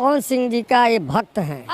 पवन सिंह जी का ये भक्त हैं,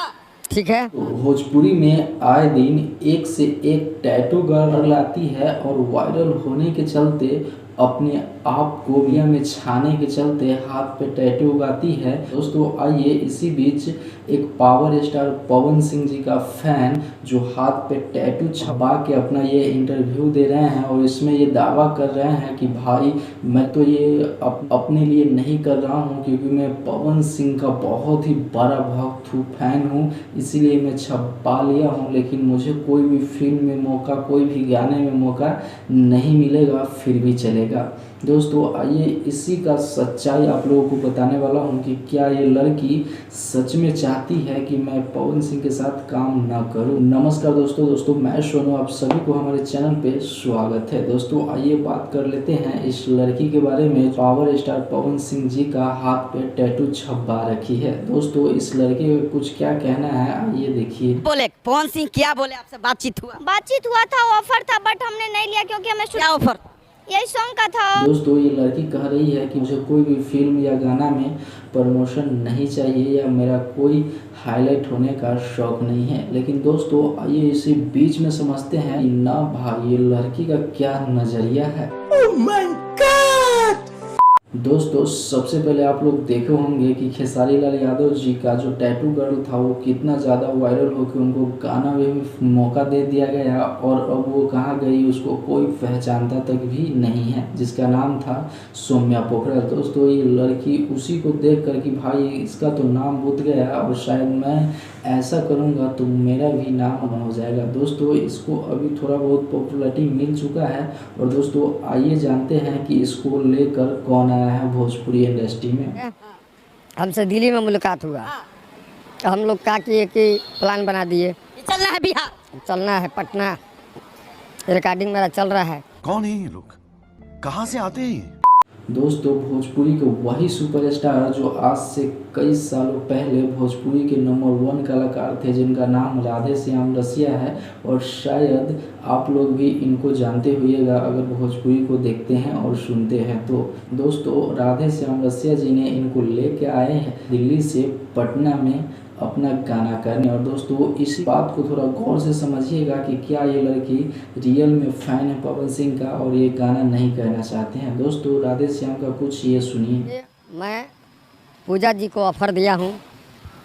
ठीक है। तो भोजपुरी में आए दिन एक से एक टैटू गर्ल लाती है और वायरल होने के चलते अपने आप को दुनिया में छाने के चलते हाथ पे टैटू उगाती है। दोस्तों आइए इसी बीच एक पावर स्टार पवन सिंह जी का फैन जो हाथ पे टैटू छपा के अपना ये इंटरव्यू दे रहे हैं और इसमें ये दावा कर रहे हैं कि भाई मैं तो ये अपने लिए नहीं कर रहा हूँ क्योंकि मैं पवन सिंह का बहुत ही बड़ा भक्त हूँ, फैन हूँ, इसीलिए मैं छपा लिया हूँ। लेकिन मुझे कोई भी फिल्म में मौका, कोई भी गाने में मौका नहीं मिलेगा, फिर भी चलेगा। दोस्तों आइए इसी का सच्चाई आप लोगों को बताने वाला हूँ कि क्या ये लड़की सच में चाहती है कि मैं पवन सिंह के साथ काम ना करूँ। नमस्कार दोस्तों मैं सोनू, आप सभी को हमारे चैनल पे स्वागत है। दोस्तों आइए बात कर लेते हैं इस लड़की के बारे में। पावर स्टार पवन सिंह जी का हाथ पे टैटू छपा रखी है। दोस्तों इस लड़के का कुछ क्या कहना है आइए देखिए। बोले पवन सिंह क्या बोले, आपसे बातचीत हुआ था, ऑफर था बट हमने नहीं लिया क्योंकि हमें क्या ऑफर? यही सॉन्ग का था। दोस्तों ये लड़की कह रही है कि मुझे कोई भी फिल्म या गाना में प्रमोशन नहीं चाहिए या मेरा कोई हाईलाइट होने का शौक नहीं है। लेकिन दोस्तों आइए इसी बीच में समझते हैं कि ना भाई ये लड़की का क्या नजरिया है। Oh my God! दोस्तों सबसे पहले आप लोग देखे होंगे कि खेसारी लाल यादव जी का जो टैटू गर्ल था वो कितना ज़्यादा वायरल हो कि उनको गाना में मौका दे दिया गया और अब वो कहाँ गई उसको कोई पहचानता तक भी नहीं है, जिसका नाम था सौम्या पोखरल। दोस्तों ये लड़की उसी को देख कर कि भाई इसका तो नाम बुझ गया और शायद मैं ऐसा करूँगा तो मेरा भी नाम हो जाएगा। दोस्तों इसको अभी थोड़ा बहुत पॉपुलैरिटी मिल चुका है और दोस्तों आइए जानते हैं कि इसको लेकर कौन आया है भोजपुरी इंडस्ट्री में। हमसे दिल्ली में मुलाकात हुआ तो हम लोग क्या किए कि प्लान बना दिए, चलना है बिहार, चलना है पटना, रिकॉर्डिंग मेरा चल रहा है। कौन है ये लोग, कहाँ से आते हैं? दोस्तों भोजपुरी के वही सुपरस्टार जो आज से कई सालों पहले भोजपुरी के नंबर 1 कलाकार थे जिनका नाम राधे श्याम रसिया है और शायद आप लोग भी इनको जानते होइएगा अगर भोजपुरी को देखते हैं और सुनते हैं तो। दोस्तों राधे श्याम रसिया जी ने इनको लेके आए हैं दिल्ली से पटना में अपना गाना करने। और दोस्तों इसी बात को थोड़ा गौर से समझिएगा कि क्या ये लड़की रियल में फैन है पवन सिंह का और ये गाना नहीं कहना चाहते हैं। दोस्तों राधे श्याम का कुछ ये सुनिए। मैं पूजा जी को ऑफर दिया हूँ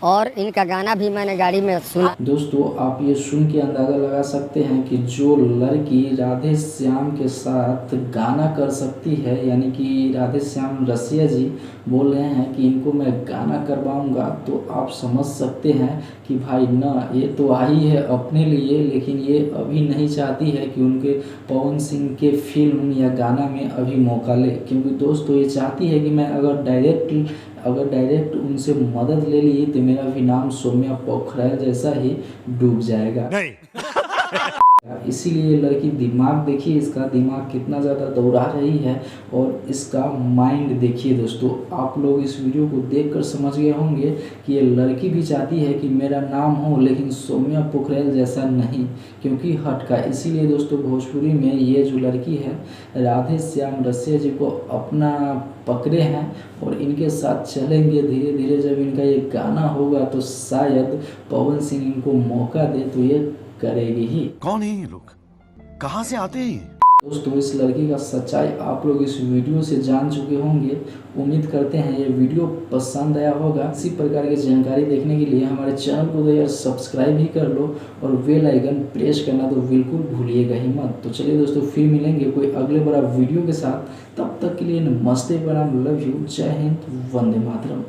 और इनका गाना भी मैंने गाड़ी में सुना। दोस्तों आप ये सुन के अंदाज़ा लगा सकते हैं कि जो लड़की राधे श्याम के साथ गाना कर सकती है, यानी कि राधे श्याम रसिया जी बोल रहे हैं कि इनको मैं गाना करवाऊंगा, तो आप समझ सकते हैं कि भाई ना ये तो आई है अपने लिए, लेकिन ये अभी नहीं चाहती है कि उनके पवन सिंह के फिल्म या गाना में अभी मौका ले। क्योंकि दोस्तों ये चाहती है कि मैं अगर डायरेक्ट उनसे मदद ले ली तो मेरा भी नाम सौम्या पोखरल जैसा ही डूब जाएगा। इसीलिए लड़की दिमाग देखिए, इसका दिमाग कितना ज़्यादा दौड़ा रही है और इसका माइंड देखिए। दोस्तों आप लोग इस वीडियो को देखकर समझ गए होंगे कि ये लड़की भी चाहती है कि मेरा नाम हो लेकिन सौम्या पोखरल जैसा नहीं, क्योंकि हटका। इसीलिए दोस्तों भोजपुरी में ये जो लड़की है राधे श्याम रसिया जी को अपना पकड़े हैं और इनके साथ चलेंगे। धीरे धीरे जब इनका ये गाना होगा तो शायद पवन सिंह इनको मौका दे तो ये करेगी ही। कौन है ये लोग, कहाँ से आते हैं? दोस्तों इस लड़की का सच्चाई आप लोग इस वीडियो से जान चुके होंगे। उम्मीद करते हैं ये वीडियो पसंद आया होगा। इसी प्रकार की जानकारी देखने के लिए हमारे चैनल को तो यार सब्सक्राइब ही कर लो और बेल आइकन प्रेस करना तो बिल्कुल भूलिएगा ही मत। तो चलिए दोस्तों फिर मिलेंगे कोई अगले बड़ा वीडियो के साथ, तब तक के लिए नमस्ते, प्रणाम, लव यू, जय हिंद, वंदे मातरम।